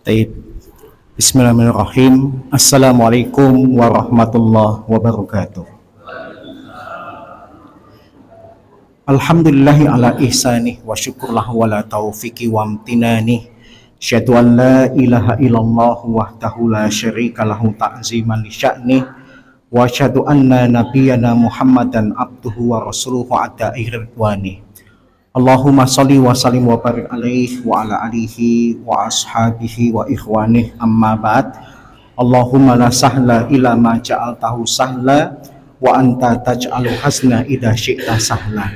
Taib. Bismillahirrahmanirrahim. Assalamualaikum warahmatullahi wabarakatuh. Alhamdulillahi ala ihsanih wa syukurlah wala taufiqi wa amtinani. Asyhadu an la ilaha illallah wahdahu la syarika lahu ta'ziman li sya'nih wa asyhadu anna nabiyyana Muhammadan abduhu wa rasuluhu ada ridwani. Allahumma sholli wa sallim wa barik alaihi wa ala alihi wa ashabihi wa ikhwanih amma ba'd. Allahumma la sahla ila ma ja'altahu sahla wa anta taj'alu hasna idha syi'ta sahla.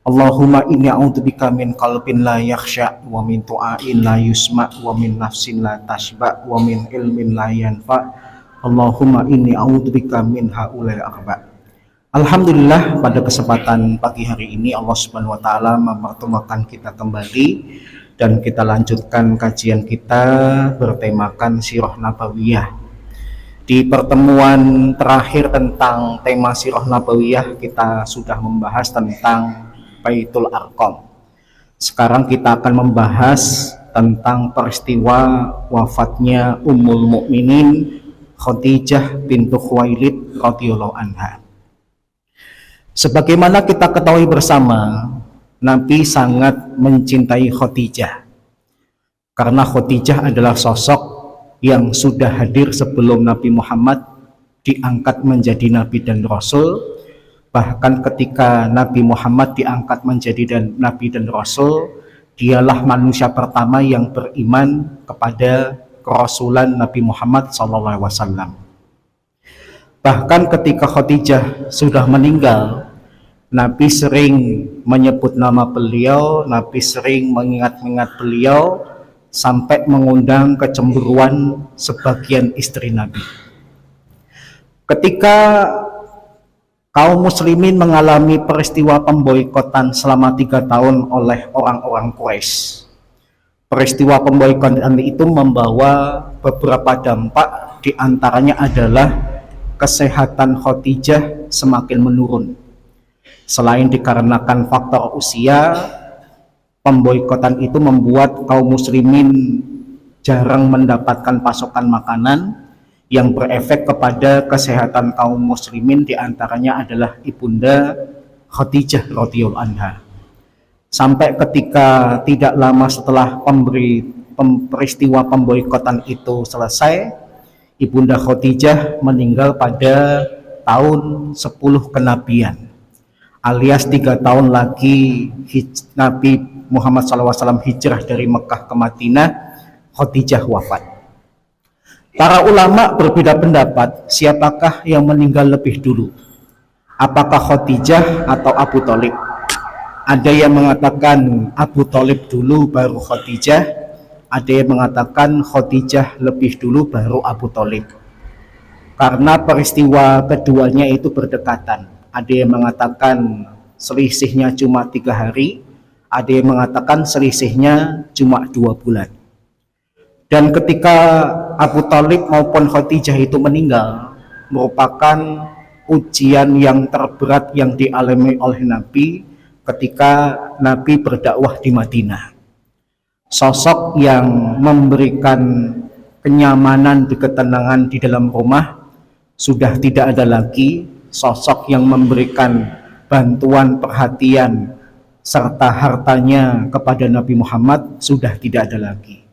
Allahumma inni a'udzubika min qalbin la yakhsha wa min tu'ain la yusma wa min nafsin la tashba wa min ilmin la yanfa. Allahumma inni a'udzubika min haulil arba'. Alhamdulillah, pada kesempatan pagi hari ini Allah Subhanahu wa taala mempertemukan kita kembali dan kita lanjutkan kajian kita bertemakan Sirah Nabawiyah. Di pertemuan terakhir tentang tema Sirah Nabawiyah kita sudah membahas tentang Baitul Arqam. Sekarang kita akan membahas tentang peristiwa wafatnya Ummul Mukminin Khadijah bintu Khuwailid radhiyallahu anha. Sebagaimana kita ketahui bersama, Nabi sangat mencintai Khadijah karena Khadijah adalah sosok yang sudah hadir sebelum Nabi Muhammad diangkat menjadi Nabi dan Rasul. Bahkan ketika Nabi Muhammad diangkat menjadi Nabi dan Rasul, dialah manusia pertama yang beriman kepada kerasulan Nabi Muhammad SAW. Bahkan ketika Khadijah sudah meninggal, Nabi sering menyebut nama beliau, Nabi sering mengingat-ingat beliau sampai mengundang kecemburuan sebagian istri Nabi. Ketika kaum muslimin mengalami peristiwa pemboikotan selama 3 tahun oleh orang-orang Quraisy, peristiwa pemboikotan itu membawa beberapa dampak, diantaranya adalah kesehatan Khadijah semakin menurun. Selain dikarenakan faktor usia, pemboikotan itu membuat kaum muslimin jarang mendapatkan pasokan makanan yang berefek kepada kesehatan kaum muslimin, diantaranya adalah ibunda Khadijah radhiyallahu anha. Sampai ketika tidak lama setelah peristiwa pemboikotan itu selesai, ibunda Khadijah meninggal pada tahun 10 kenabian, alias 3 tahun lagi Nabi Muhammad SAW hijrah dari Mekah ke Madinah, Khadijah wafat. Para ulama berbeda pendapat siapakah yang meninggal lebih dulu, apakah Khadijah atau Abu Thalib. Ada yang mengatakan Abu Thalib dulu baru Khadijah, ada yang mengatakan Khadijah lebih dulu baru Abu Thalib, karena peristiwa keduanya itu berdekatan. Ada yang mengatakan selisihnya cuma 3 hari, ada yang mengatakan selisihnya cuma 2 bulan. Dan ketika Abu Thalib maupun Khadijah itu meninggal, merupakan ujian yang terberat yang dialami oleh Nabi ketika Nabi berdakwah di Madinah. Sosok yang memberikan kenyamanan dan ketenangan di dalam rumah sudah tidak ada lagi. Sosok yang memberikan bantuan, perhatian, serta hartanya kepada Nabi Muhammad sudah tidak ada lagi.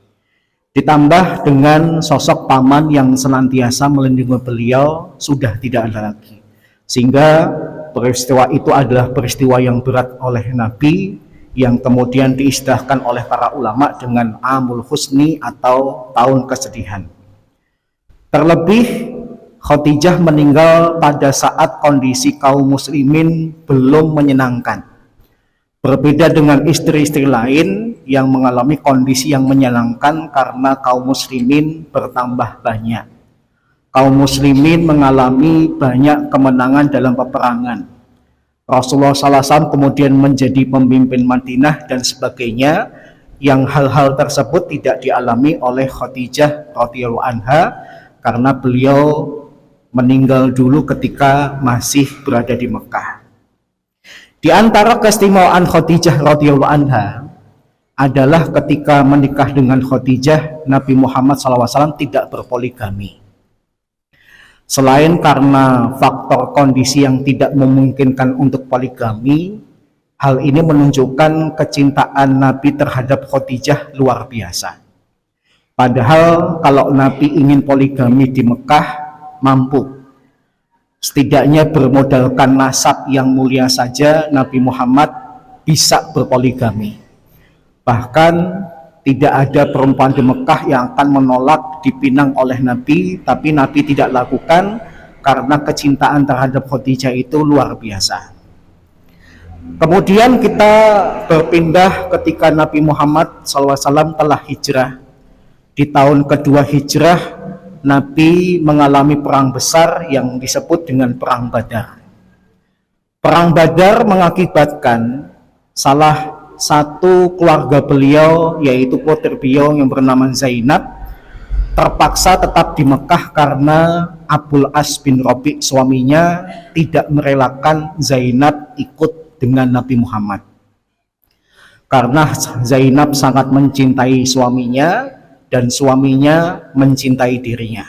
Ditambah dengan sosok paman yang senantiasa melindungi beliau sudah tidak ada lagi. Sehingga peristiwa itu adalah peristiwa yang berat oleh Nabi, yang kemudian diistilahkan oleh para ulama dengan Amul Husni atau tahun kesedihan. Terlebih Khadijah meninggal pada saat kondisi kaum muslimin belum menyenangkan. Berbeda dengan istri-istri lain yang mengalami kondisi yang menyenangkan karena kaum muslimin bertambah banyak. Kaum muslimin mengalami banyak kemenangan dalam peperangan. Rasulullah SAW kemudian menjadi pemimpin Madinah dan sebagainya, yang hal-hal tersebut tidak dialami oleh Khadijah radhiyallahu anha karena beliau meninggal dulu ketika masih berada di Mekah. Di antara keistimewaan Khadijah radhiyallahu anha, adalah ketika menikah dengan Khadijah, Nabi Muhammad SAW tidak berpoligami. Selain karena faktor kondisi yang tidak memungkinkan untuk poligami, hal ini menunjukkan kecintaan Nabi terhadap Khadijah luar biasa. Padahal kalau Nabi ingin poligami di Mekah, mampu. Setidaknya bermodalkan nasab yang mulia saja, Nabi Muhammad bisa berpoligami. Bahkan tidak ada perempuan di Mekah yang akan menolak dipinang oleh Nabi, tapi Nabi tidak lakukan karena kecintaan terhadap Khadijah itu luar biasa. Kemudian kita berpindah ketika Nabi Muhammad SAW telah hijrah. Di tahun kedua hijrah, Nabi mengalami perang besar yang disebut dengan Perang Badar. Perang Badar mengakibatkan salah satu keluarga beliau, yaitu putri beliau yang bernama Zainab, terpaksa tetap di Mekah karena Abul As bin Rabi' suaminya tidak merelakan Zainab ikut dengan Nabi Muhammad. Karena Zainab sangat mencintai suaminya dan suaminya mencintai dirinya.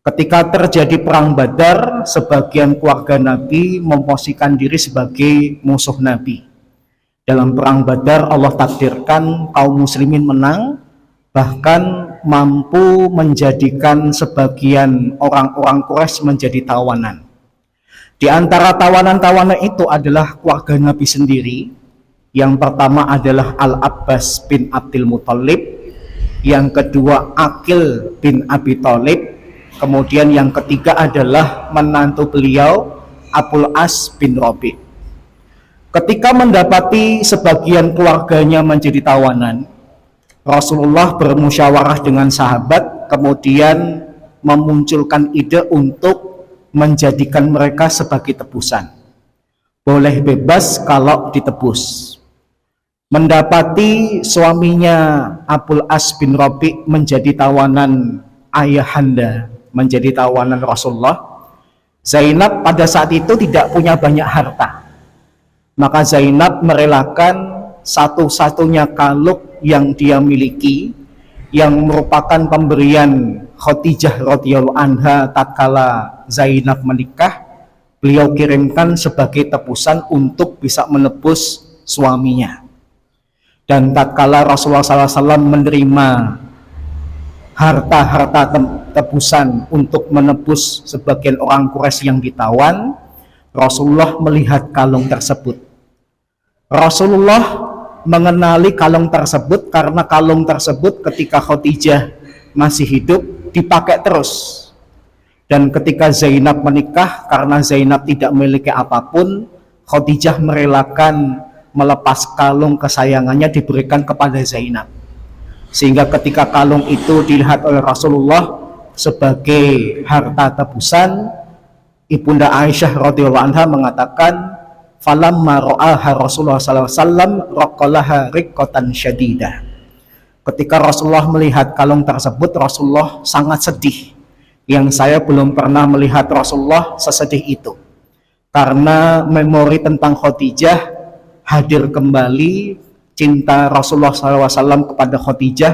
Ketika terjadi perang Badar, sebagian keluarga Nabi memposisikan diri sebagai musuh Nabi. Dalam perang Badar Allah takdirkan kaum muslimin menang, bahkan mampu menjadikan sebagian orang-orang Quraisy menjadi tawanan. Di antara tawanan-tawanan itu adalah keluarga Nabi sendiri. Yang pertama adalah Al-Abbas bin Abdul Muthalib, yang kedua Aqil bin Abi Thalib, kemudian yang ketiga adalah menantu beliau Abul As bin Rabi'. Ketika mendapati sebagian keluarganya menjadi tawanan, Rasulullah bermusyawarah dengan sahabat, kemudian memunculkan ide untuk menjadikan mereka sebagai tebusan. Boleh bebas kalau ditebus. Mendapati suaminya Abul As bin Rabi' menjadi tawanan ayahanda, menjadi tawanan Rasulullah, Zainab pada saat itu tidak punya banyak harta. Maka Zainab merelakan satu-satunya kalung yang dia miliki, yang merupakan pemberian Khadijah radhiyallahu anha tatkala Zainab menikah, beliau kirimkan sebagai tebusan untuk bisa menebus suaminya. Dan tatkala Rasulullah SAW menerima harta-harta tebusan untuk menebus sebagian orang Quraisy yang ditawan, Rasulullah melihat kalung tersebut. Rasulullah mengenali kalung tersebut karena kalung tersebut ketika Khadijah masih hidup dipakai terus. Dan ketika Zainab menikah, karena Zainab tidak memiliki apapun, Khadijah merelakan melepas kalung kesayangannya diberikan kepada Zainab. Sehingga ketika kalung itu dilihat oleh Rasulullah sebagai harta tebusan, Ibunda Aisyah radhiyallahu anha mengatakan, falamma ra'aha Rasulullah sallallahu alaihi wasallam raqalaha riqqatan syadidah. Ketika Rasulullah melihat kalung tersebut, Rasulullah sangat sedih. Yang saya belum pernah melihat Rasulullah sesedih itu. Karena memori tentang Khadijah hadir kembali, cinta Rasulullah SAW kepada Khadijah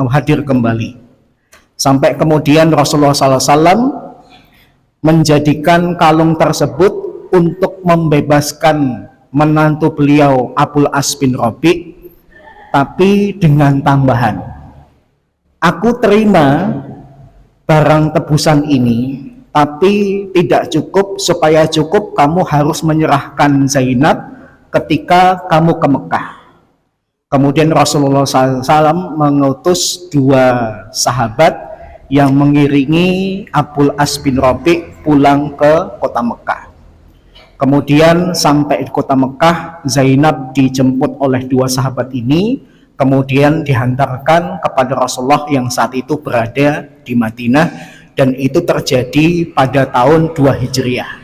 hadir kembali. Sampai kemudian Rasulullah SAW menjadikan kalung tersebut untuk membebaskan menantu beliau Abul As bin Rabi', tapi dengan tambahan, aku terima barang tebusan ini, tapi tidak cukup, supaya cukup kamu harus menyerahkan Zainab ketika kamu ke Mekah. Kemudian Rasulullah SAW mengutus dua sahabat yang mengiringi Abul As bin Rabi' pulang ke kota Mekah. Kemudian sampai di kota Mekah, Zainab dijemput oleh dua sahabat ini, kemudian dihantarkan kepada Rasulullah yang saat itu berada di Madinah, dan itu terjadi pada tahun 2 Hijriah.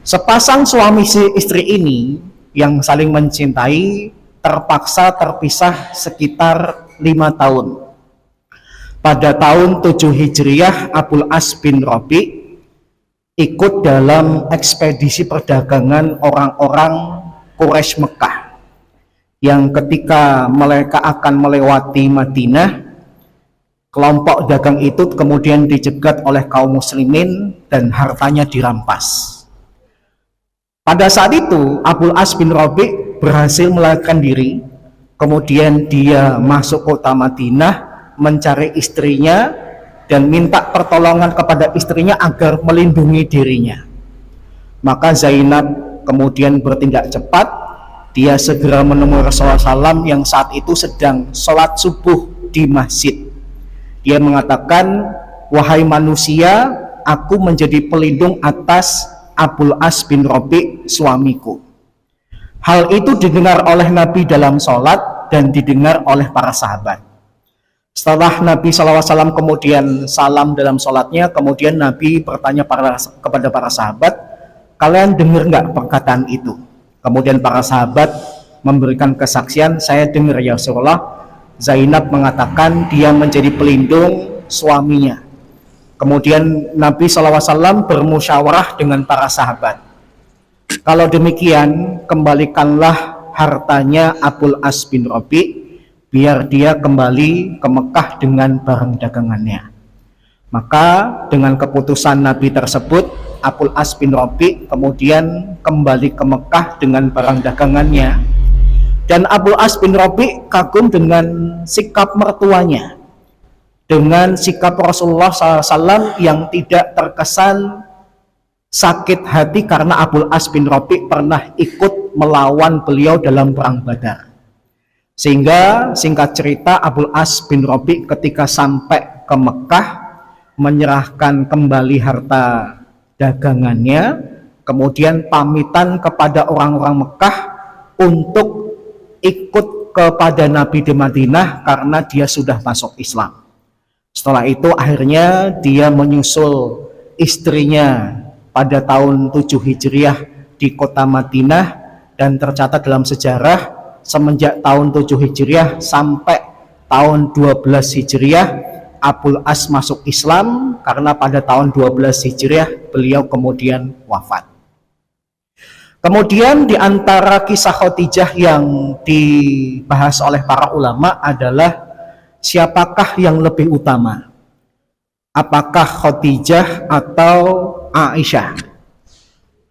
Sepasang suami istri ini yang saling mencintai terpaksa terpisah sekitar 5 tahun. Pada tahun 7 Hijriah, Abul As bin Rabi' ikut dalam ekspedisi perdagangan orang-orang Quraisy Mekah. yang ketika mereka akan melewati Madinah, kelompok dagang itu kemudian dicegat oleh kaum muslimin dan hartanya dirampas. Pada saat itu Abul As bin Rabi' berhasil melarikan diri, kemudian dia masuk kota Madinah mencari istrinya dan minta pertolongan kepada istrinya agar melindungi dirinya. Maka Zainab kemudian bertindak cepat, dia segera menemui Rasulullah SAW yang saat itu sedang sholat subuh di masjid. Dia mengatakan, wahai manusia, aku menjadi pelindung atas Abul As bin Rabi' suamiku. Hal itu didengar oleh Nabi dalam sholat dan didengar oleh para sahabat. Setelah Nabi SAW kemudian salam dalam sholatnya, kemudian Nabi bertanya kepada para sahabat, kalian dengar nggak perkataan itu? Kemudian para sahabat memberikan kesaksian, saya dengar ya Rasulullah. Zainab mengatakan dia menjadi pelindung suaminya. Kemudian Nabi SAW bermusyawarah dengan para sahabat. Kalau demikian, kembalikanlah hartanya Abul As bin Rabi' biar dia kembali ke Mekah dengan barang dagangannya. Maka dengan keputusan Nabi tersebut, Abul As bin Rabi' kemudian kembali ke Mekah dengan barang dagangannya. Dan Abul As bin Rabi' kagum dengan sikap mertuanya, dengan sikap Rasulullah SAW yang tidak terkesan sakit hati karena Abul As bin Rabi' pernah ikut melawan beliau dalam perang Badar. Sehingga singkat cerita Abul As bin Rabi' ketika sampai ke Mekah menyerahkan kembali harta dagangannya, kemudian pamitan kepada orang-orang Mekah untuk ikut kepada Nabi di Madinah karena dia sudah masuk Islam. Setelah itu akhirnya dia menyusul istrinya pada tahun 7 Hijriah di kota Madinah, dan tercatat dalam sejarah semenjak tahun 7 Hijriah sampai tahun 12 Hijriah Abul As masuk Islam, karena pada tahun 12 Hijriah beliau kemudian wafat. Kemudian di antara kisah Khadijah yang dibahas oleh para ulama adalah siapakah yang lebih utama? Apakah Khadijah atau Aisyah?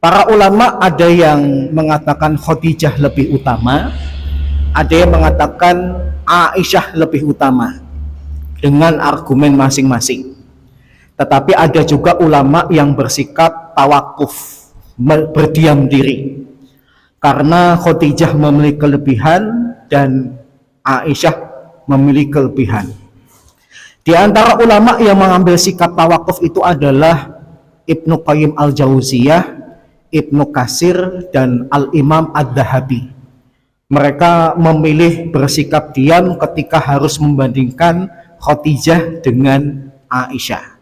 Para ulama ada yang mengatakan Khadijah lebih utama, ada yang mengatakan Aisyah lebih utama, dengan argumen masing-masing. Tetapi ada juga ulama yang bersikap tawakuf, berdiam diri, karena Khadijah memiliki kelebihan dan Aisyah memiliki kelebihan. Di antara ulama yang mengambil sikap tawakuf itu adalah Ibnu Qayyim al-Jauziyah, Ibnu Katsir, dan Al-Imam Ad-Dahabi. Mereka memilih bersikap diam ketika harus membandingkan Khadijah dengan Aisyah.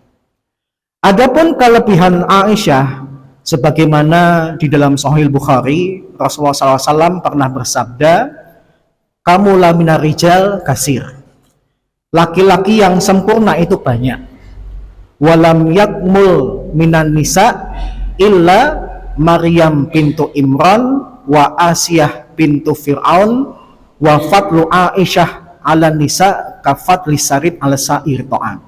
Adapun kelebihan Aisyah, sebagaimana di dalam Sahih Bukhari, Rasulullah SAW pernah bersabda, kamu lamina rijal kasir, laki-laki yang sempurna itu banyak, walam yakmul minan nisa illa Maryam bintu Imran wa Asiyah bintu Fir'aun wa fadlu Aisyah ala nisa kafat lisarid ala sa'ir to'an.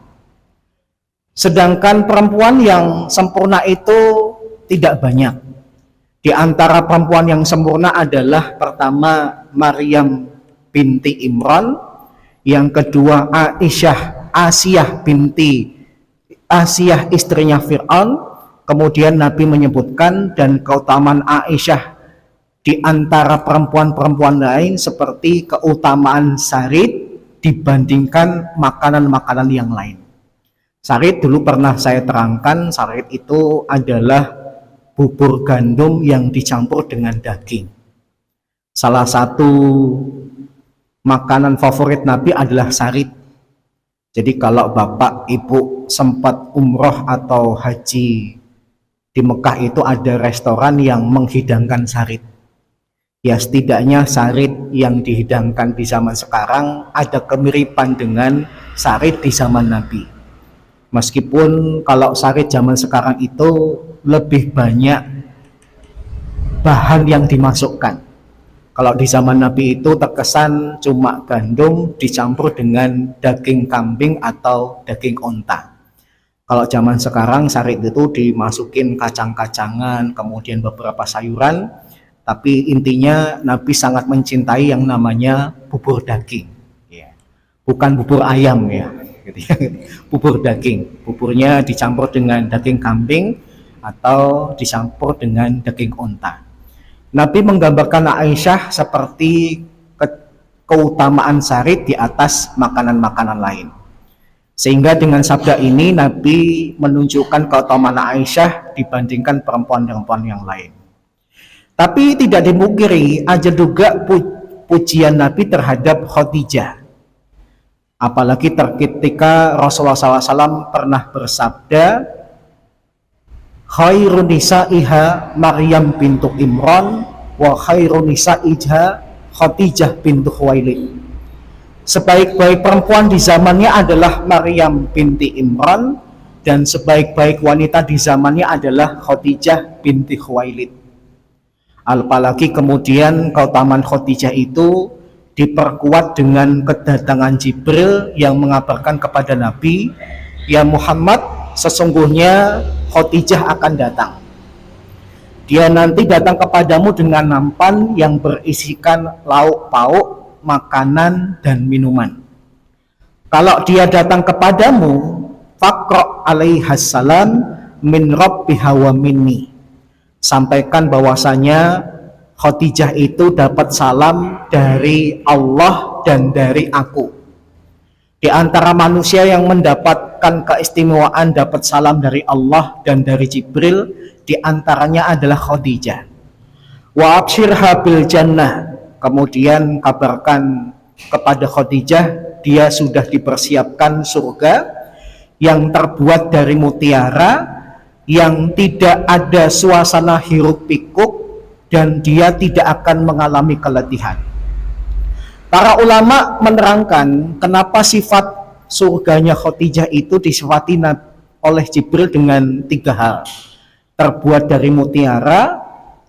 Sedangkan perempuan yang sempurna itu tidak banyak. Di antara perempuan yang sempurna adalah pertama Maryam binti Imran, yang kedua Asiyah istrinya Fir'aun. Kemudian Nabi menyebutkan dan keutamaan Aisyah di antara perempuan-perempuan lain seperti keutamaan sarid dibandingkan makanan-makanan yang lain. Sarid dulu pernah saya terangkan, sarid itu adalah bubur gandum yang dicampur dengan daging. Salah satu makanan favorit Nabi adalah sarid. Jadi kalau bapak ibu sempat umroh atau haji di Mekah, itu ada restoran yang menghidangkan sarid. Ya, setidaknya sarid yang dihidangkan di zaman sekarang ada kemiripan dengan sarid di zaman Nabi. Meskipun kalau sarid zaman sekarang itu lebih banyak bahan yang dimasukkan. Kalau di zaman Nabi itu terkesan cuma gandum dicampur dengan daging kambing atau daging onta. Kalau zaman sekarang sarit itu dimasukin kacang-kacangan, kemudian beberapa sayuran, tapi intinya Nabi sangat mencintai yang namanya bubur daging. Ya. Bukan bubur ayam ya, gitu ya. Bubur daging. Buburnya dicampur dengan daging kambing atau dicampur dengan daging onta. Nabi menggambarkan Aisyah seperti keutamaan sarit di atas makanan-makanan lain. Sehingga dengan sabda ini Nabi menunjukkan keutamaan Aisyah dibandingkan perempuan-perempuan yang lain. Tapi tidak dimungkiri ada juga pujian Nabi terhadap Khadijah. Apalagi ketika Rasulullah SAW pernah bersabda, khairun nisa'iha Maryam bintu Imran wa khairun nisa'iha Khadijah bintu Khuwailid. Sebaik-baik perempuan di zamannya adalah Maryam binti Imran, dan sebaik-baik wanita di zamannya adalah Khadijah binti Khuwailid. Apalagi kemudian keutamaan Khadijah itu diperkuat dengan kedatangan Jibril yang mengabarkan kepada Nabi, ya Muhammad, sesungguhnya Khadijah akan datang. Dia nanti datang kepadamu dengan nampan yang berisikan lauk pauk, makanan dan minuman. Kalau dia datang kepadamu, faqra alaihassalam min rabbiha wa minni. Sampaikan bahwasanya Khadijah itu dapat salam dari Allah dan dari aku. Di antara manusia yang mendapatkan keistimewaan dapat salam dari Allah dan dari Jibril, di antaranya adalah Khadijah. Wa abshirha bil jannah. Kemudian kabarkan kepada Khadijah, dia sudah dipersiapkan surga yang terbuat dari mutiara, yang tidak ada suasana hiruk pikuk, dan dia tidak akan mengalami keletihan. Para ulama menerangkan kenapa sifat surganya Khadijah itu disifati oleh Jibril dengan 3 hal. Terbuat dari mutiara,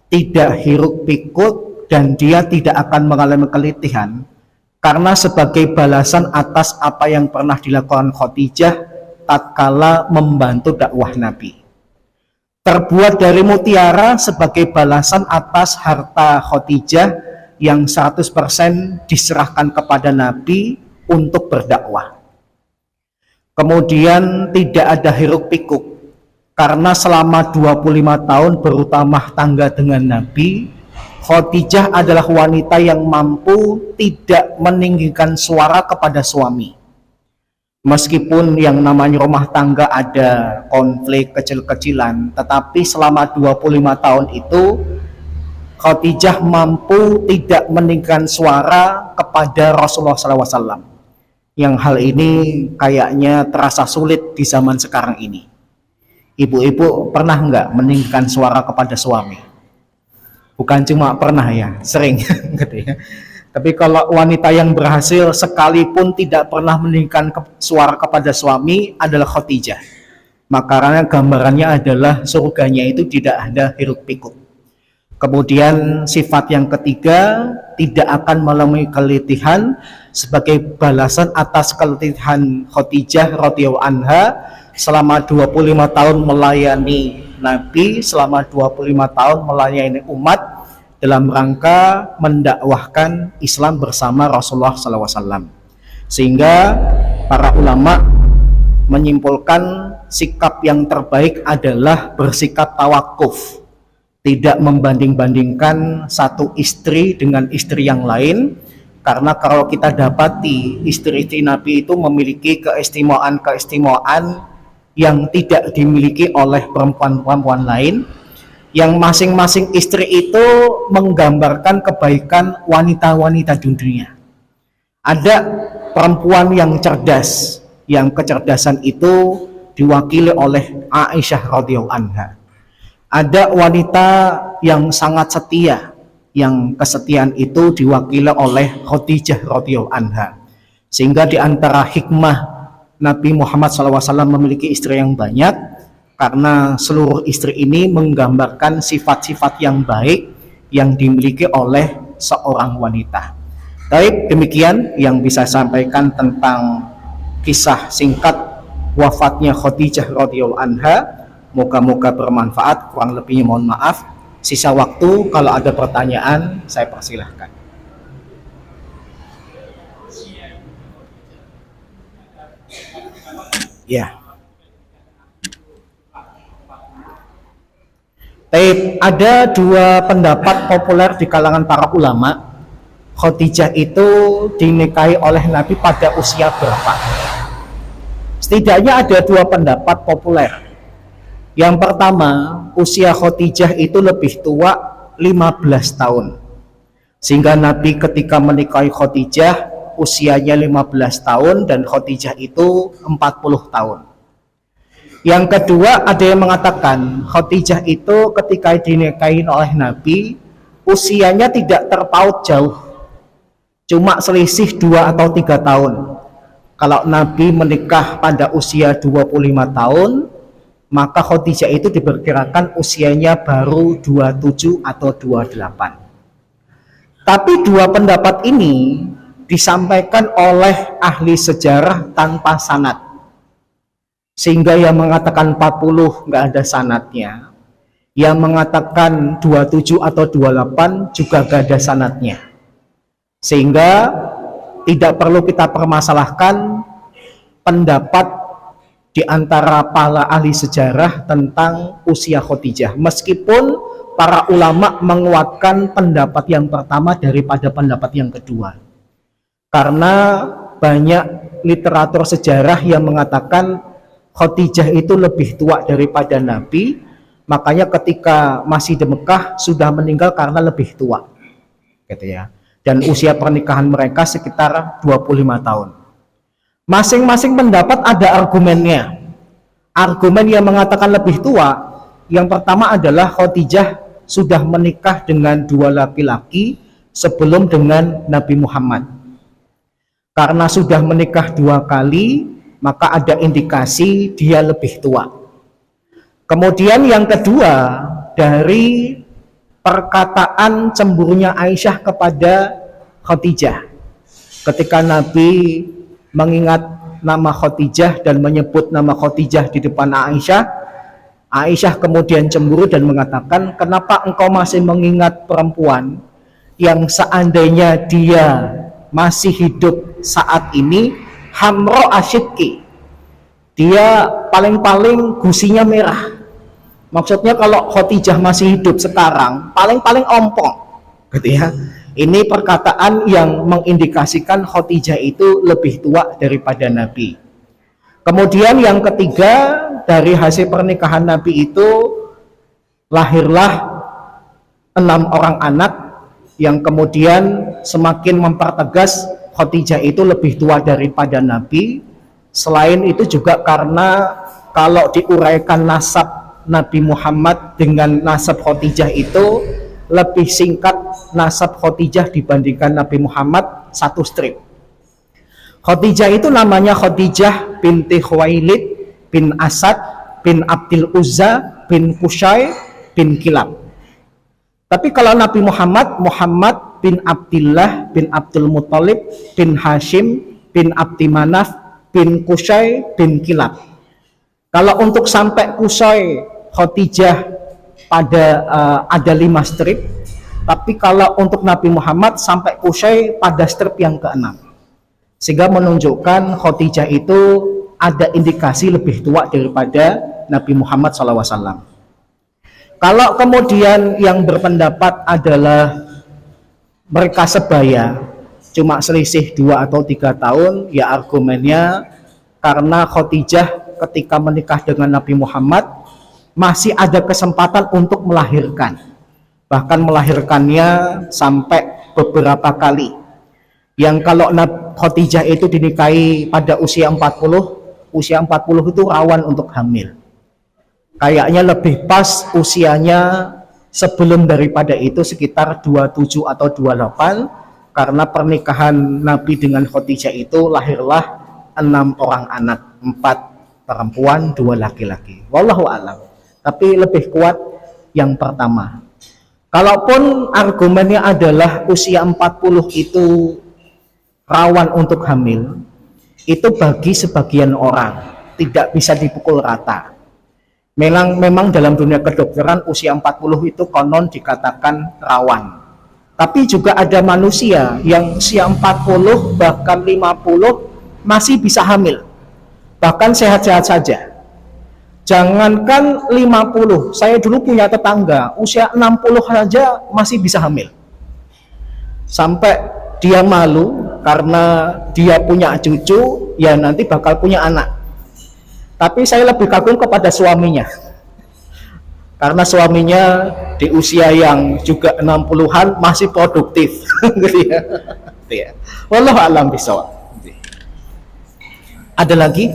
tidak hiruk pikuk, dan dia tidak akan mengalami keletihan, karena sebagai balasan atas apa yang pernah dilakukan Khadijah tatkala membantu dakwah Nabi. Terbuat dari mutiara sebagai balasan atas harta Khadijah yang 100% diserahkan kepada Nabi untuk berdakwah. Kemudian tidak ada hiruk pikuk, karena selama 25 tahun berumah tangga dengan Nabi, Khadijah adalah wanita yang mampu tidak meninggikan suara kepada suami. Meskipun yang namanya rumah tangga ada konflik kecil-kecilan, tetapi selama 25 tahun itu Khadijah mampu tidak meninggikan suara kepada Rasulullah SAW. Yang hal ini kayaknya terasa sulit di zaman sekarang ini. Ibu-ibu pernah nggak meninggikan suara kepada suami? Bukan cuma pernah ya, sering gitu ya. Tapi kalau wanita yang berhasil sekalipun tidak pernah meninggikan suara kepada suami adalah Khadijah. Makanya gambarannya adalah surganya itu tidak ada hiruk pikuk. Kemudian sifat yang ketiga, tidak akan mengalami keletihan sebagai balasan atas keletihan Khadijah radhiyallahu anha selama 25 tahun melayani Nabi, selama 25 tahun melayani umat dalam rangka mendakwahkan Islam bersama Rasulullah SAW. Sehingga para ulama menyimpulkan sikap yang terbaik adalah bersikap tawakuf, tidak membanding-bandingkan satu istri dengan istri yang lain, karena kalau kita dapati istri-istri Nabi itu memiliki keistimewaan-keistimewaan yang tidak dimiliki oleh perempuan-perempuan lain, yang masing-masing istri itu menggambarkan kebaikan wanita-wanita dunia. Ada perempuan yang cerdas, yang kecerdasan itu diwakili oleh Aisyah radhiyallahu anha. Ada wanita yang sangat setia, yang kesetiaan itu diwakili oleh Khadijah radhiyallahu anha. Sehingga di antara hikmah Nabi Muhammad SAW memiliki istri yang banyak, karena seluruh istri ini menggambarkan sifat-sifat yang baik yang dimiliki oleh seorang wanita. Baik, demikian yang bisa sampaikan tentang kisah singkat wafatnya Khadijah radhiyallahu anha. Moga-moga bermanfaat, kurang lebihnya mohon maaf. Sisa waktu kalau ada pertanyaan saya persilahkan. Ya. Baik, ada dua pendapat populer di kalangan para ulama. Khadijah itu dinikahi oleh Nabi pada usia berapa? Setidaknya ada dua pendapat populer. Yang pertama, usia Khadijah itu lebih tua 15 tahun. Sehingga Nabi ketika menikahi Khadijah usianya 15 tahun dan Khadijah itu 40 tahun. Yang kedua, ada yang mengatakan Khadijah itu ketika dinikahi oleh Nabi usianya tidak terpaut jauh, cuma selisih 2 atau 3 tahun. Kalau Nabi menikah pada usia 25 tahun, maka Khadijah itu diperkirakan usianya baru 27 atau 28. Tapi dua pendapat ini disampaikan oleh ahli sejarah tanpa sanad, sehingga yang mengatakan 40 nggak ada sanadnya, yang mengatakan 27 atau 28 juga nggak ada sanadnya, sehingga tidak perlu kita permasalahkan pendapat di antara para ahli sejarah tentang usia Khadijah, meskipun para ulama menguatkan pendapat yang pertama daripada pendapat yang kedua. Karena banyak literatur sejarah yang mengatakan Khadijah itu lebih tua daripada Nabi, makanya ketika masih di Mekah sudah meninggal karena lebih tua, gitu ya. Dan usia pernikahan mereka sekitar 25 tahun. Masing-masing pendapat ada argumennya. Argumen yang mengatakan lebih tua, yang pertama adalah Khadijah sudah menikah dengan 2 laki-laki sebelum dengan Nabi Muhammad. Karena sudah menikah 2 kali, maka ada indikasi dia lebih tua. Kemudian yang kedua, dari perkataan cemburunya Aisyah kepada Khadijah. Ketika Nabi mengingat nama Khadijah dan menyebut nama Khadijah di depan Aisyah, Aisyah kemudian cemburu dan mengatakan, kenapa engkau masih mengingat perempuan yang seandainya dia masih hidup saat ini, hamro asyidki, dia paling-paling gusinya merah. Maksudnya kalau Khadijah masih hidup sekarang, paling-paling ompong, gitu ya. Ini perkataan yang mengindikasikan Khadijah itu lebih tua daripada Nabi. Kemudian yang ketiga, dari hasil pernikahan Nabi itu lahirlah 6 orang anak, yang kemudian semakin mempertegas Khadijah itu lebih tua daripada Nabi. Selain itu juga karena kalau diuraikan nasab Nabi Muhammad dengan nasab Khadijah itu lebih singkat nasab Khadijah dibandingkan Nabi Muhammad 1 strip. Khadijah itu namanya Khadijah binti Khuwailid bin Asad bin Abdul Uzza bin Qusay bin Kilab. Tapi kalau Nabi Muhammad, Muhammad bin Abdullah bin Abdul Muttalib bin Hashim bin Abdi Manaf bin Qusay bin Kilab. Kalau untuk sampai Qusay, Khadijah pada ada 5 strip. Tapi kalau untuk Nabi Muhammad sampai Qusay pada strip yang ke-6. Sehingga menunjukkan Khadijah itu ada indikasi lebih tua daripada Nabi Muhammad SAW. Kalau kemudian yang berpendapat adalah mereka sebaya, cuma selisih 2 atau 3 tahun, ya argumennya karena Khadijah ketika menikah dengan Nabi Muhammad masih ada kesempatan untuk melahirkan, bahkan melahirkannya sampai beberapa kali. Yang kalau Khadijah itu dinikahi pada usia 40, usia 40 itu rawan untuk hamil. Kayaknya lebih pas usianya sebelum daripada itu sekitar 27 atau 28, karena pernikahan Nabi dengan Khadijah itu lahirlah 6 orang anak, 4 perempuan, 2 laki-laki. Wallahu a'lam. Tapi lebih kuat yang pertama. Kalaupun argumennya adalah usia 40 itu rawan untuk hamil, itu bagi sebagian orang tidak bisa dipukul rata. Memang dalam dunia kedokteran usia 40 itu konon dikatakan rawan. Tapi juga ada manusia yang usia 40 bahkan 50 masih bisa hamil. Bahkan sehat-sehat saja. Jangankan 50, saya dulu punya tetangga usia 60 saja masih bisa hamil. Sampai dia malu karena dia punya cucu, ya nanti bakal punya anak. Tapi saya lebih kagum kepada suaminya. Karena suaminya di usia yang juga 60-an masih produktif. Gitu ya. Wallahu a'lam bishawab. Ada lagi?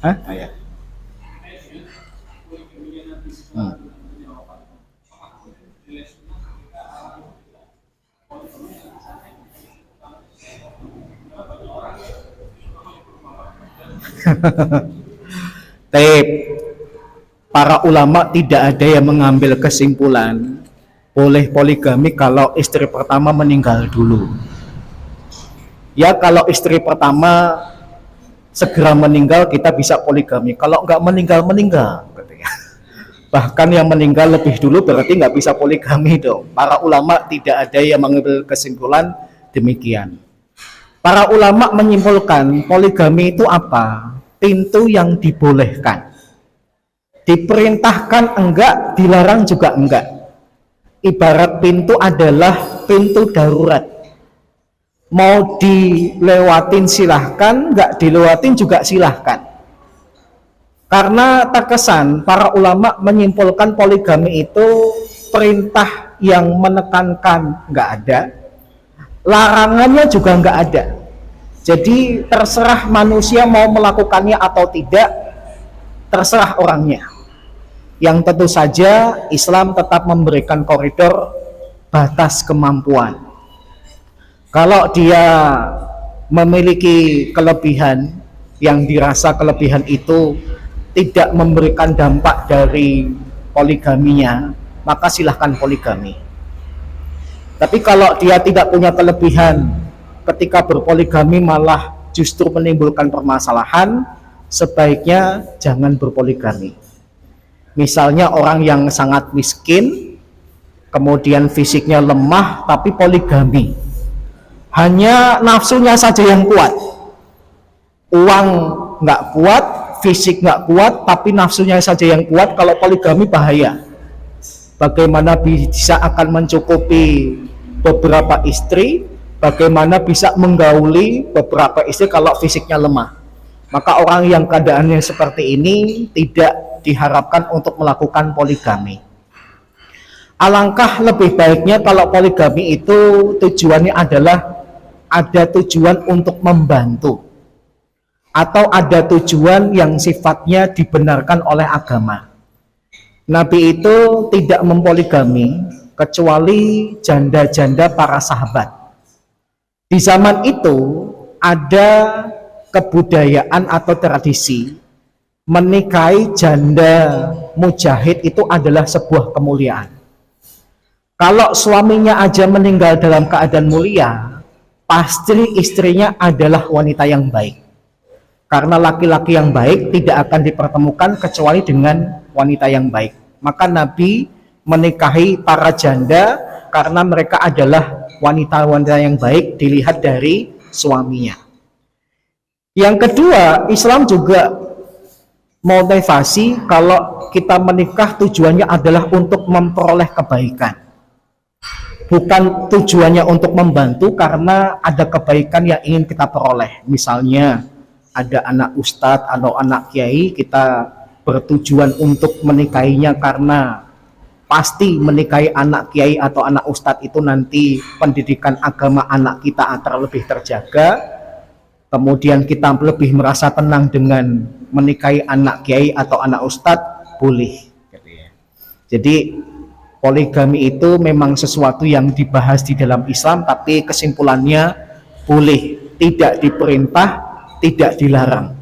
Hah? Ya. Para ulama tidak ada yang mengambil kesimpulan boleh poligami kalau istri pertama meninggal dulu. Ya kalau istri pertama segera meninggal kita bisa poligami, kalau nggak meninggal bahkan yang meninggal lebih dulu berarti nggak bisa poligami dong. Para ulama tidak ada yang mengambil kesimpulan demikian. Para ulama menyimpulkan poligami itu apa? Pintu yang dibolehkan, diperintahkan enggak, dilarang juga enggak. Ibarat pintu adalah pintu darurat, mau dilewatin silahkan, enggak dilewatin juga silahkan. Karena terkesan para ulama menyimpulkan poligami itu perintah yang menekankan enggak ada, larangannya juga enggak ada. Jadi terserah manusia mau melakukannya atau tidak, terserah orangnya. Yang tentu saja Islam tetap memberikan koridor batas kemampuan. Kalau dia memiliki kelebihan yang dirasa kelebihan itu tidak memberikan dampak dari poligaminya, maka silahkan poligami. Tapi kalau dia tidak punya kelebihan, ketika berpoligami malah justru menimbulkan permasalahan, sebaiknya jangan berpoligami. Misalnya orang yang sangat miskin, kemudian fisiknya lemah tapi poligami, hanya nafsunya saja yang kuat, uang nggak kuat, fisik nggak kuat, tapi nafsunya saja yang kuat. Kalau poligami bahaya. Bagaimana bisa akan mencukupi beberapa istri, bagaimana bisa menggauli beberapa istri kalau fisiknya lemah. Maka orang yang keadaannya seperti ini tidak diharapkan untuk melakukan poligami. Alangkah lebih baiknya kalau poligami itu tujuannya adalah ada tujuan untuk membantu, atau ada tujuan yang sifatnya dibenarkan oleh agama. Nabi itu tidak mempoligami kecuali janda-janda para sahabat. Di zaman itu ada kebudayaan atau tradisi menikahi janda mujahid itu adalah sebuah kemuliaan. Kalau suaminya aja meninggal dalam keadaan mulia, pasti istrinya adalah wanita yang baik. Karena laki-laki yang baik tidak akan dipertemukan kecuali dengan wanita yang baik. Maka Nabi menikahi para janda karena mereka adalah wanita-wanita yang baik dilihat dari suaminya. Yang kedua, Islam juga motivasi kalau kita menikah tujuannya adalah untuk memperoleh kebaikan, bukan tujuannya untuk membantu karena ada kebaikan yang ingin kita peroleh. Misalnya ada anak ustadz atau anak kiai, kita bertujuan untuk menikahinya karena pasti menikahi anak kiai atau anak ustadz itu nanti pendidikan agama anak kita akan lebih terjaga, kemudian kita lebih merasa tenang dengan menikahi anak kiai atau anak ustadz, boleh. Jadi poligami itu memang sesuatu yang dibahas di dalam Islam, tapi kesimpulannya boleh, tidak diperintah, tidak dilarang.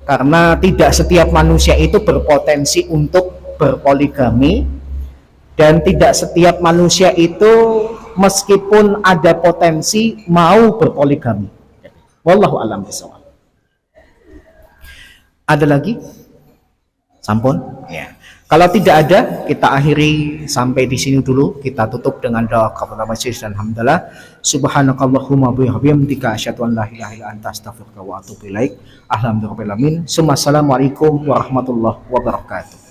Karena tidak setiap manusia itu berpotensi untuk berpoligami, dan tidak setiap manusia itu meskipun ada potensi mau berpoligami. Wallahu a'lam bishawab. Ada lagi? Sampun? Ya. Kalau tidak ada, kita akhiri sampai di sini dulu. Kita tutup dengan doa kepada majelis dan hamdalah. Subhanakallahumma bihamdika asyhadu an la ilaha illa anta astaghfiruka wa atubu ilaik. Alhamdulillahirabbil alamin. Assalamualaikum warahmatullahi wabarakatuh.